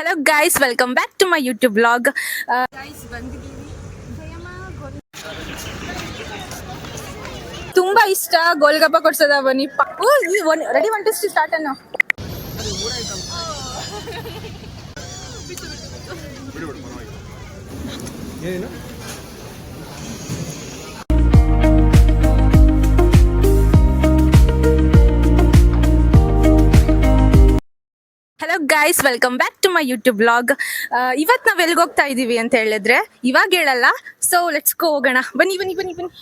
Hello guys, welcome back to my YouTube vlog. Guys, ತುಂಬಾ ಇಷ್ಟ ಗೋಲ್ಗಪ್ಪ ಕೊಡ್ಸೋದ ಬನ್ನಿ. ರೆಡಿ 1 2 ಸ್ಟಾರ್ಟ್ ಅನ್ನೋ. Hello guys, welcome back to my YouTube blog. ಇವತ್ತು ನಾವು ಎಲ್ಲಿಗೆ ಹೋಗ್ತಾ ಇದ್ದೀವಿ ಅಂತ ಹೇಳಿದ್ರೆ ಇವಾಗ ಹೇಳಲ್ಲ. ಸೊ ಲೆಟ್ಸ್ ಗೋ, ಹೋಗೋಣ ಬನ್ನಿ ಬನ್ನಿ ಬನ್ನಿ ಬನ್ನಿ.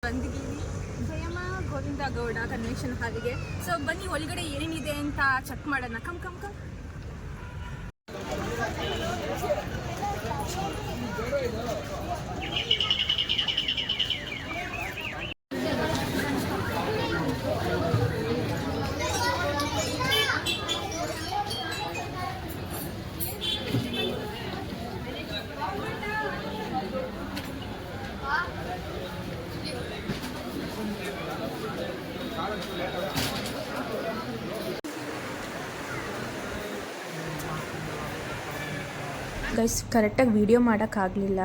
ಬಂದಿದ್ದೀವಿ ಜಯಮ್ಮ ಗೋವಿಂದ ಗೌಡ ಕನ್ವೆನ್ಷನ್ ಹಾಲಿಗೆ. ಸೊ ಬನ್ನಿ ಒಳಗಡೆ ಏನಿದೆ ಅಂತ ಚೆಕ್ ಮಾಡೋಣ. Come come come. ಗೈಸ್, ಕರೆಕ್ಟಾಗಿ ವಿಡಿಯೋ ಮಾಡೋಕ್ಕಾಗಲಿಲ್ಲ.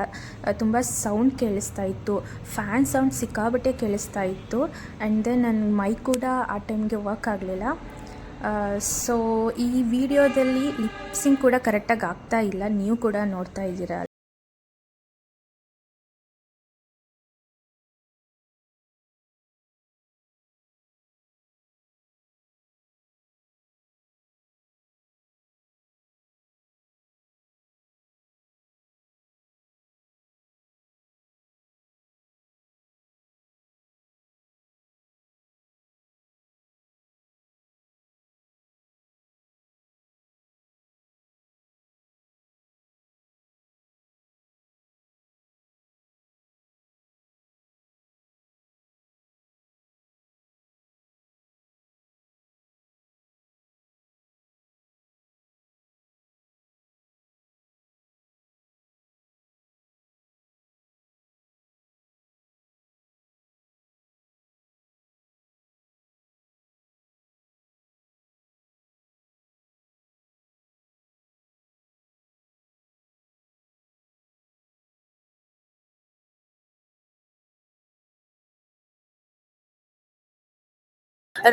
ತುಂಬ ಸೌಂಡ್ ಕೇಳಿಸ್ತಾ ಇತ್ತು, ಫ್ಯಾನ್ ಸೌಂಡ್ ಸಿಕ್ಕಾಬಟ್ಟೆ ಕೇಳಿಸ್ತಾ ಇತ್ತು. ಆ್ಯಂಡ್ ದೆನ್ ನನ್ನ ಮೈಕ್ ಕೂಡ ಆ ಟೈಮ್ಗೆ ವರ್ಕ್ ಆಗಲಿಲ್ಲ. ಸೊ ಈ ವಿಡಿಯೋದಲ್ಲಿ ಲಿಪ್ಸಿಂಗ್ ಕೂಡ ಕರೆಕ್ಟಾಗಿ ಆಗ್ತಾ ಇಲ್ಲ, ನೀವು ಕೂಡ ನೋಡ್ತಾ ಇದ್ದೀರಾ.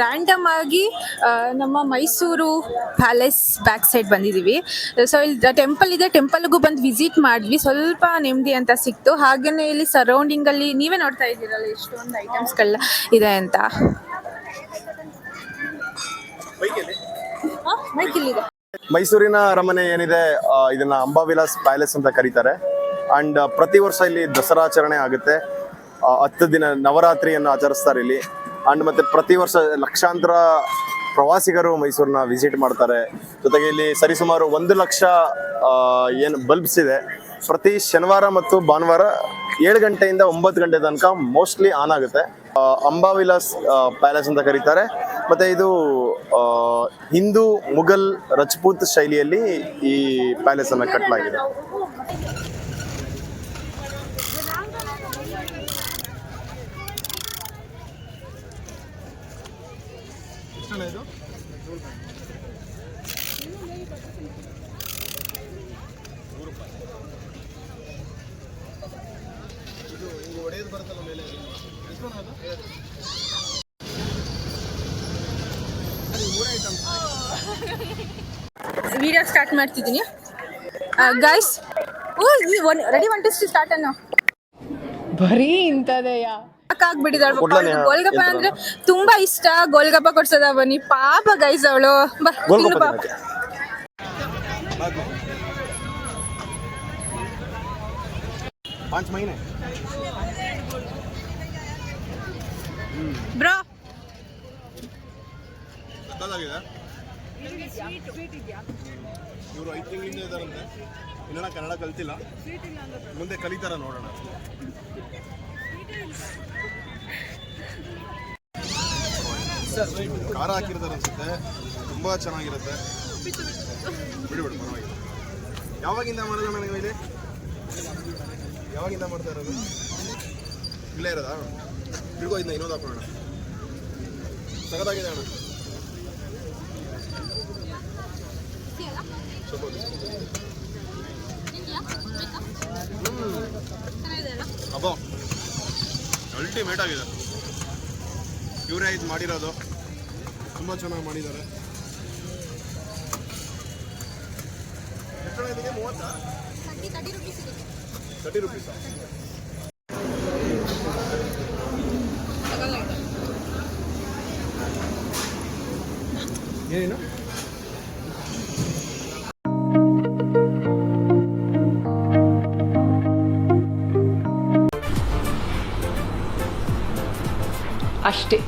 ರ್ಯಾಂಡಮ್ ಆಗಿ ನಮ್ಮ ಮೈಸೂರು ಪ್ಯಾಲೇಸ್ ಬ್ಯಾಕ್ ಸೈಡ್ ಬಂದಿದ್ದೀವಿ. ಸೊ ಇಲ್ಲಿ ಟೆಂಪಲ್ ಇದೆ, ಟೆಂಪಲ್ಗೂ ಬಂದು ವಿಸಿಟ್ ಮಾಡಿದ್ವಿ. ಸ್ವಲ್ಪ ನೆಮ್ಮದಿ ಅಂತ ಸಿಕ್ತು. ಹಾಗೆಯೇ ಇಲ್ಲಿ ಸರೌಂಡಿಂಗಲ್ಲಿ ನೀವೇ ನೋಡ್ತಾ ಇದ್ದೀರಲ್ಲ ಎಷ್ಟೊಂದು ಐಟಮ್ಸ್ಗಳ ಇದೆ ಅಂತ. ಮೈಸೂರಿನ ಅರಮನೆ ಏನಿದೆ, ಇದನ್ನ ಅಂಬಾವಿಲಾಸ್ ಪ್ಯಾಲೇಸ್ ಅಂತ ಕರೀತಾರೆ. ಅಂಡ್ ಪ್ರತಿ ವರ್ಷ ಇಲ್ಲಿ ದಸರಾಚರಣೆ ಆಗುತ್ತೆ. 10 ದಿನ ನವರಾತ್ರಿಯನ್ನು ಆಚರಿಸ್ತಾರೆ ಇಲ್ಲಿ. ಅಂಡ್ ಮತ್ತೆ ಪ್ರತಿ ವರ್ಷ ಲಕ್ಷಾಂತರ ಪ್ರವಾಸಿಗರು ಮೈಸೂರನ್ನ ವಿಸಿಟ್ ಮಾಡ್ತಾರೆ. ಜೊತೆಗೆ ಇಲ್ಲಿ ಸರಿಸುಮಾರು 1 ಲಕ್ಷ ಏನು ಬಲ್ಬ್ಸ್ ಇದೆ. ಪ್ರತಿ ಶನಿವಾರ ಮತ್ತು ಭಾನುವಾರ 7 ಗಂಟೆಯಿಂದ 9 ಗಂಟೆ ತನಕ ಮೋಸ್ಟ್ಲಿ ಆನ್ ಆಗುತ್ತೆ. ಅಂಬಾವಿಲಾಸ್ ಪ್ಯಾಲೇಸ್ ಅಂತ ಕರೀತಾರೆ. ಮತ್ತೆ ಇದು ಹಿಂದೂ ಮುಘಲ್ ರಜಪೂತ್ ಶೈಲಿಯಲ್ಲಿ ಈ ಪ್ಯಾಲೇಸ್ ಅನ್ನ ಕಟ್ಟಲಾಗಿದೆ. ವಿಡಿಯೋ ಸ್ಟಾರ್ಟ್ ಮಾಡ್ತಿದ್ದೀನಿ ಗೈಸ್. ರೆಡಿ 1 2 ಸ್ಟಾರ್ಟ್ ಅನ್ನೋ. ಬರೀ ಇಂಥದೆಯ ಆಗ್ಬಿಟ್ಟಿದ್ದಾಳೆ. ಗೋಲ್ಗಪ್ಪ ಅಂದ್ರೆ ತುಂಬಾ ಇಷ್ಟ, ಗೋಲ್ಗಪ್ಪ ಕೊಡ್ಸೋದ ಬನ್ನಿ. ಪಾಪ ಗೈಸ್ ಅವಳು. ಪಾಪ ಬ್ರೋ ಇವರು 5 ತಿಂಗಳಿಂದ ಇದ್ದಾರಂತೆ, ಇನ್ನೂ ಕನ್ನಡ ಕಲ್ತಿಲ್ಲ, ಮುಂದೆ ಕಲಿತಾರ ನೋಡೋಣ. ಖಾರ ಹಾಕಿರ್ತಾರೆ ಅನ್ಸುತ್ತೆ, ತುಂಬಾ ಚೆನ್ನಾಗಿರುತ್ತೆ. ಬಿಡು ಪರವಾಗಿಲ್ಲ. ಯಾವಾಗಿಂದ ಮಾಡೋದು ನನಗೆ ಇಲ್ಲಿ? ಯಾವಾಗಿಂದ ಮಾಡ್ತಾ ಇರೋದು? ಇಲ್ಲೇ ಇರೋದಾ? ಬಿಡ್ಗೋ, ಇದನ್ನ ಇನ್ನೊಂದು ಹಾಕೋಣ. ಸಗದಾಗಿದೆ ಅಣ್ಣ. ಅಬ್ಬಾ ಅಲ್ಟಿಮೇಟ್ ಆಗಿದೆ. ಇವರೇ ಇದು ಮಾಡಿರೋದು, ತುಂಬ ಚೆನ್ನಾಗಿ ಮಾಡಿದ್ದಾರೆ. ಎಷ್ಟು ಇದಕ್ಕೆ? 30 ರುಪೀಸ್. ಏನೇನು? ಅಷ್ಟೇ.